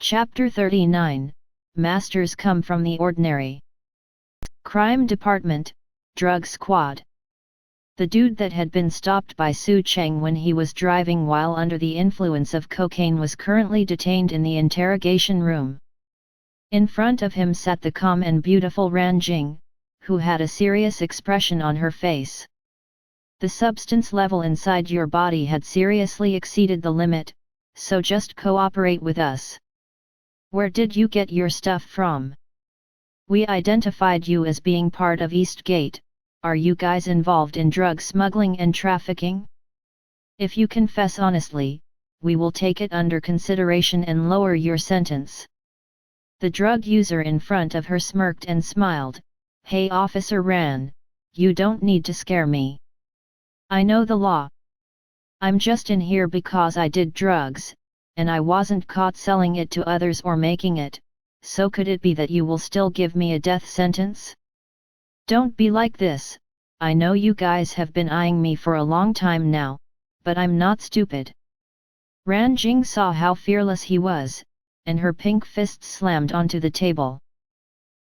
Chapter 39, Masters Come from the Ordinary. Crime Department, Drug Squad. The dude that had been stopped by Su Cheng when he was driving while under the influence of cocaine was currently detained in the interrogation room. In front of him sat the calm and beautiful Ran Jing, who had a serious expression on her face. The substance level inside your body had seriously exceeded the limit, so just cooperate with us. Where did you get your stuff from? We identified you as being part of Eastgate. Are you guys involved in drug smuggling and trafficking? If you confess honestly, we will take it under consideration and lower your sentence. The drug user in front of her smirked and smiled. Hey Officer Ran, you don't need to scare me. I know the law. I'm just in here because I did drugs, and I wasn't caught selling it to others or making it, so could it be that you will still give me a death sentence? Don't be like this. I know you guys have been eyeing me for a long time now, but I'm not stupid. Ran Jing saw how fearless he was, and her pink fist slammed onto the table.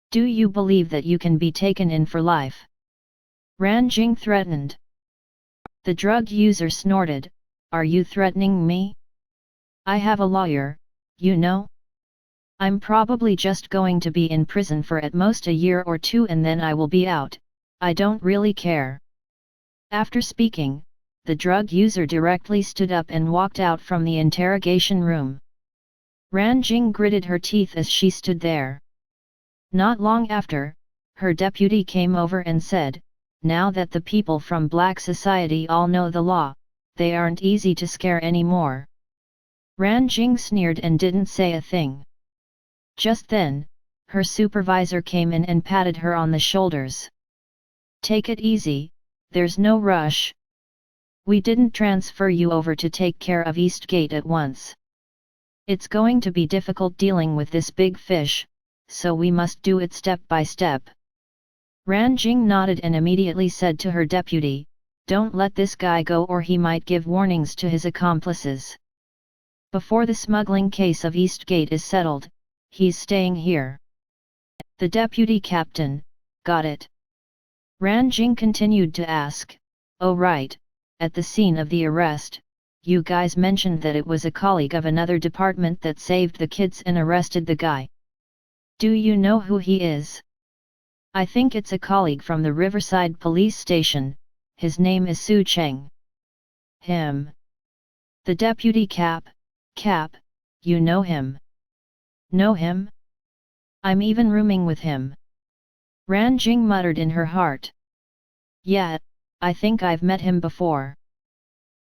Do you believe that you can be taken in for life? Ran Jing threatened. The drug user snorted. Are you threatening me? I have a lawyer, you know? I'm probably just going to be in prison for at most a year or two and then I will be out. I don't really care. After speaking, the drug user directly stood up and walked out from the interrogation room. Ran Jing gritted her teeth as she stood there. Not long after, her deputy came over and said, now that the people from Black Society all know the law, they aren't easy to scare anymore. Ran Jing sneered and didn't say a thing. Just then, her supervisor came in and patted her on the shoulders. Take it easy, there's no rush. We didn't transfer you over to take care of Eastgate at once. It's going to be difficult dealing with this big fish, so we must do it step by step. Ran Jing nodded and immediately said to her deputy, don't let this guy go or he might give warnings to his accomplices. Before the smuggling case of Eastgate is settled, he's staying here. The deputy captain, got it. Ran Jing continued to ask, oh right, at the scene of the arrest, you guys mentioned that it was a colleague of another department that saved the kids and arrested the guy. Do you know who he is? I think it's a colleague from the Riverside Police Station, his name is Su Cheng. Him. The deputy Cap, you know him. Know him? I'm even rooming with him. Ran Jing muttered in her heart. Yeah, I think I've met him before.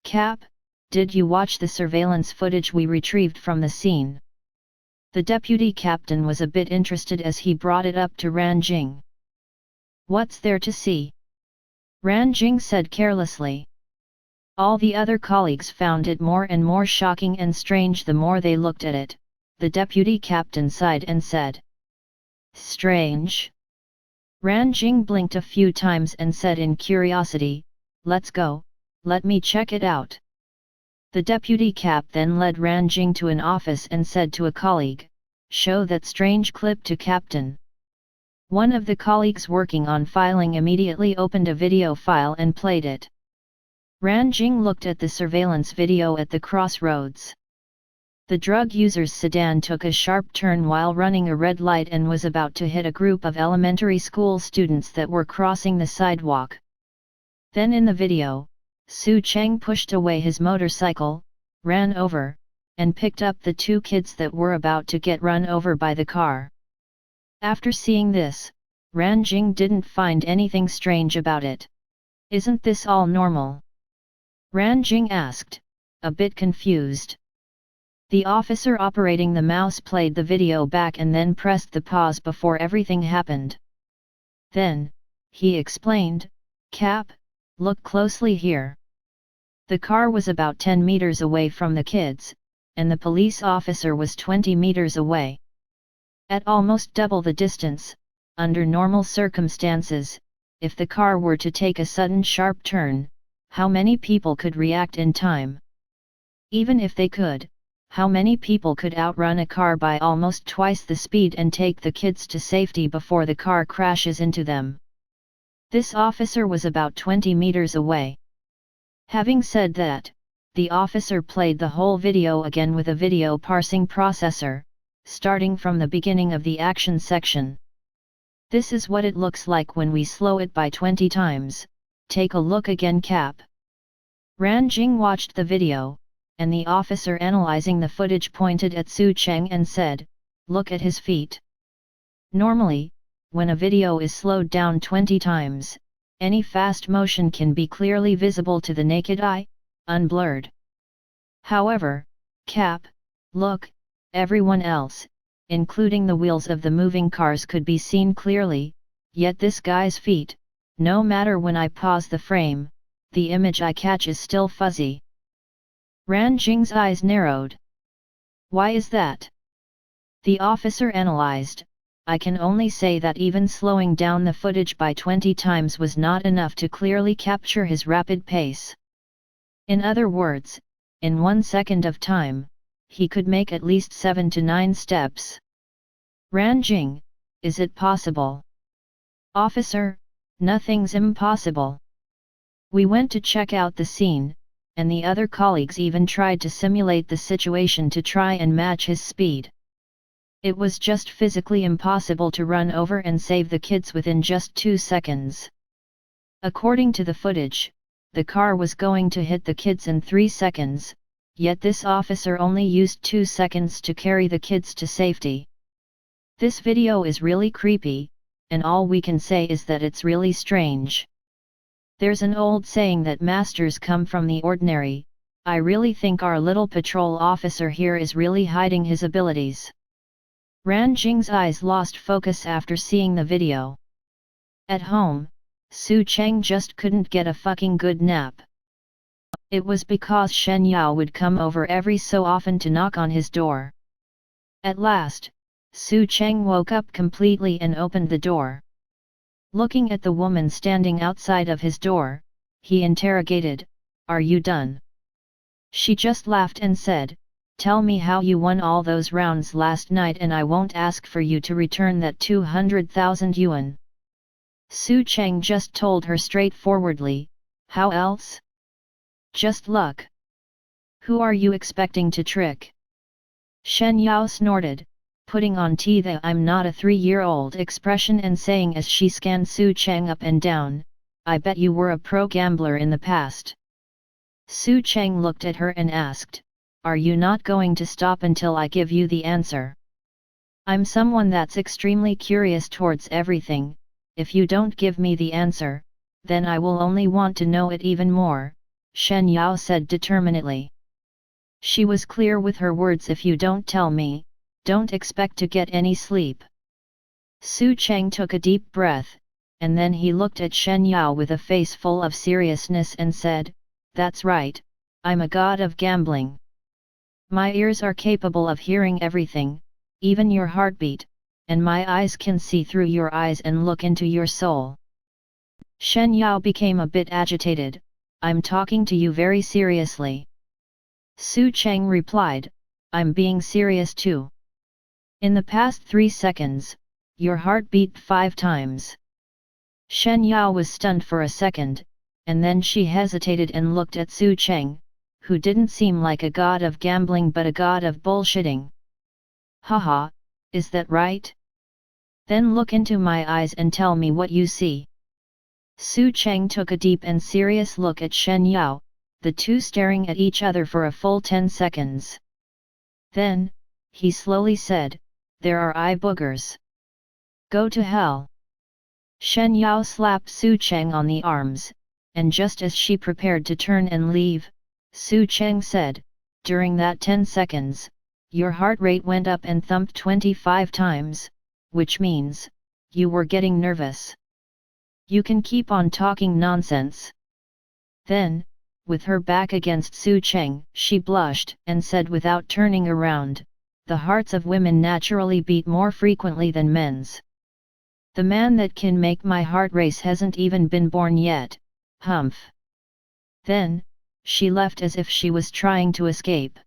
Cap, did you watch the surveillance footage we retrieved from the scene? The deputy captain was a bit interested as he brought it up to Ran Jing. What's there to see? Ran Jing said carelessly. All the other colleagues found it more and more shocking and strange the more they looked at it. The deputy captain sighed and said. Strange? Ran Jing blinked a few times and said in curiosity, let's go, let me check it out. The deputy cap then led Ran Jing to an office and said to a colleague, show that strange clip to captain. One of the colleagues working on filing immediately opened a video file and played it. Ran Jing looked at the surveillance video at the crossroads. The drug user's sedan took a sharp turn while running a red light and was about to hit a group of elementary school students that were crossing the sidewalk. Then in the video, Su Cheng pushed away his motorcycle, ran over, and picked up the two kids that were about to get run over by the car. After seeing this, Ran Jing didn't find anything strange about it. Isn't this all normal? Ran Jing asked, a bit confused. The officer operating the mouse played the video back and then pressed the pause before everything happened. Then, he explained, Cap, look closely here. The car was about 10 meters away from the kids, and the police officer was 20 meters away. At almost double the distance, under normal circumstances, if the car were to take a sudden sharp turn, how many people could react in time? Even if they could, how many people could outrun a car by almost twice the speed and take the kids to safety before the car crashes into them? This officer was about 20 meters away. Having said that, the officer played the whole video again with a video parsing processor, starting from the beginning of the action section. This is what it looks like when we slow it by 20 times, take a look again. Cap. Ran Jing watched the video, and the officer analyzing the footage pointed at Su Cheng and said, "Look at his feet." Normally, when a video is slowed down 20 times, any fast motion can be clearly visible to the naked eye, unblurred. However, Cap, look, everyone else, including the wheels of the moving cars, could be seen clearly, yet this guy's feet, no matter when I pause the frame, the image I catch is still fuzzy. Ran Jing's eyes narrowed. Why is that? The officer analyzed. I can only say that even slowing down the footage by 20 times was not enough to clearly capture his rapid pace. In other words, in 1 second of time, he could make at least 7 to 9 steps. Ran Jing, is it possible? Officer, nothing's impossible. We went to check out the scene, and the other colleagues even tried to simulate the situation to try and match his speed. It was just physically impossible to run over and save the kids within just 2 seconds. According to the footage, the car was going to hit the kids in 3 seconds, yet this officer only used 2 seconds to carry the kids to safety. This video is really creepy, and all we can say is that it's really strange. There's an old saying that masters come from the ordinary. I really think our little patrol officer here is really hiding his abilities. Ran Jing's eyes lost focus after seeing the video. At home, Su Cheng just couldn't get a fucking good nap. It was because Shen Yao would come over every so often to knock on his door. At last, Su Cheng woke up completely and opened the door. Looking at the woman standing outside of his door, he interrogated, "Are you done?" She just laughed and said, "Tell me how you won all those rounds last night and I won't ask for you to return that 200,000 yuan. Su Cheng just told her straightforwardly, "How else? Just luck. Who are you expecting to trick?" Shen Yao snorted, putting on the "I'm not a 3-year-old" expression and saying as she scanned Su Cheng up and down, "I bet you were a pro gambler in the past." Su Cheng looked at her and asked, "Are you not going to stop until I give you the answer?" "I'm someone that's extremely curious towards everything. If you don't give me the answer, then I will only want to know it even more," Shen Yao said determinedly. She was clear with her words. "If you don't tell me, don't expect to get any sleep." Su Cheng took a deep breath, and then he looked at Shen Yao with a face full of seriousness and said, "That's right, I'm a god of gambling. My ears are capable of hearing everything, even your heartbeat, and my eyes can see through your eyes and look into your soul." Shen Yao became a bit agitated. "I'm talking to you very seriously." Su Cheng replied, "I'm being serious too. In the past 3 seconds, your heart beat 5 times. Shen Yao was stunned for a second, and then she hesitated and looked at Su Cheng, who didn't seem like a god of gambling but a god of bullshitting. "Haha, is that right? Then look into my eyes and tell me what you see." Su Cheng took a deep and serious look at Shen Yao, the two staring at each other for a full 10 seconds. Then, he slowly said, "There are eye boogers. Go to hell." Shen Yao slapped Su Cheng on the arms, and just as she prepared to turn and leave, Su Cheng said, "During that 10 seconds, your heart rate went up and thumped 25 times, which means, you were getting nervous. You can keep on talking nonsense." Then, with her back against Su Cheng, she blushed and said without turning around, "The hearts of women naturally beat more frequently than men's. The man that can make my heart race hasn't even been born yet, humph." Then, she left as if she was trying to escape.